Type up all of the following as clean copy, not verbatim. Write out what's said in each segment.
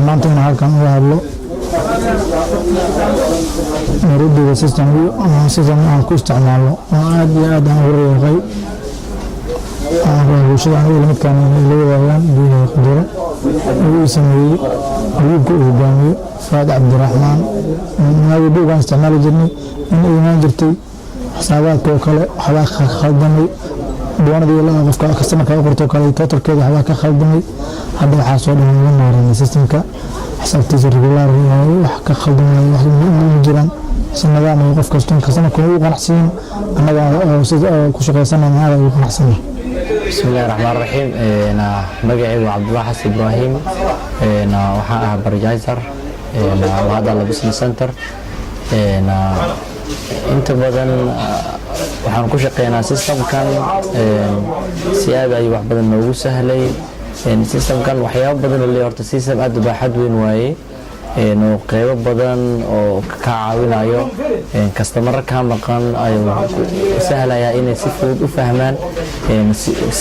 maanta in halkan uga hadlo marudiga system aan ku isticmaalo oo aad iyo aad aan ugu riiqay bulshada aniga midkaan la wadaagaan gudaha qadaro uu sameeyey gudubka uu hogaamiyo Faad Cabdiraxmaan maadaama aan isticmaali jirnay in ay imaan jirtay xisaabaadka kale waxba ka khaldamay doonadii la qofka customer-ka u qorto kale totalkeeda waxba ka khaldamay hadda waxa soo dhameeyay maareynta systemka xisaabtiisa regular wax ka khaldamay wax ma jiraan sanadaan qof customer-ka uu qanacsan anaga oo sida ku shaqeysanaynaa ay qanacsan بسم الله الرحمن الرحيم أنا مجيء عبد الله حسن إبراهيم أنا وحاء برجايزر أنا وهذا البزنس سنتر أنا أنت بدن وحنكوش قينا سيستم كان سيادة أي واحد بدن موجود سهلي سيستم كان وحياة بدن اللي هرت سيستم قد بحد وين واي إنه قريب بدن أو كعاون أيوه كاستمر كان مكان أيوه سهل يا إني سيفود وفهمان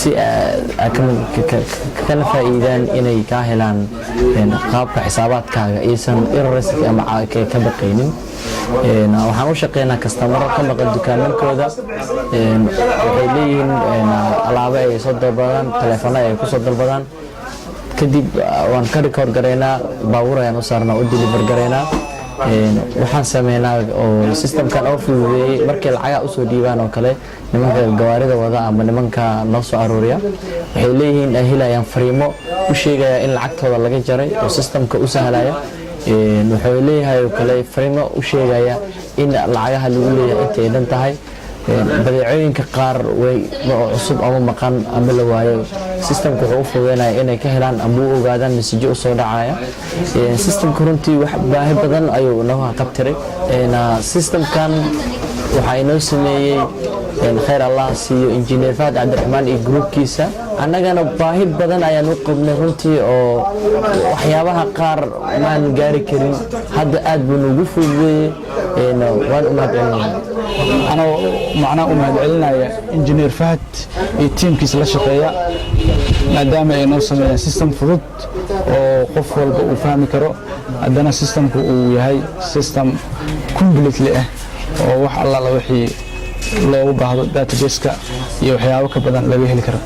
سي أكمل كان فائدان إني كاهلان قاب حسابات كاجا إيسان إرسك أما كبقينين waxaan u shaqeynaa customer ka maqan dukaanan kooda waxay leeyihiin alaabo ay soo dalbadaan telefoon ay ku soo dalbadaan kadib waan ka record gareynaa baabuur ayaan u saarnaa u deliver gareynaa waxaan sameynaa oo systemkan oo fududeeyay markii lacag u soo dhiibaan oo kale nimanka gawaarida wada ama nimanka noo soo aruuriya waxay leeyihiin ay helayaan fariimo u sheegaya in lacagtooda laga jaray oo systemka u sahlaya wuxuu leeyahay kale fariimo u sheegaya in lacagaha lagu leeyahay intay dhan tahay badeecooyinka qaar way cusub ama maqan ama la waayo systemku wuxuu u fududeynaya inay ka helaan ama u ogaadaan message u soo dhacaya systemku runtii wax baahi badan ayuu noo qabtiray systemkan waxa inoo sameeyay khayr Allah siiyo engineer Faad Cabdiraxmaan iyo groupkiisa annagana baahi badan ayaan u qabnay runtii oo waxyaabaha qaar maan gaari karin hadda aad buu ugu fududeeyay waan u mahadcelinayaa أنا معنا ومهدعلنا إنجنير فهد التيم كيس لا شقيا ما دام نوصل سيستم فضد وقفل وفهم كرو عندنا سيستم وهاي سيستم كومبليت له وح الله لو وحي لو بعض داتابيسكا يوحياوك بدن لو يهلي كرو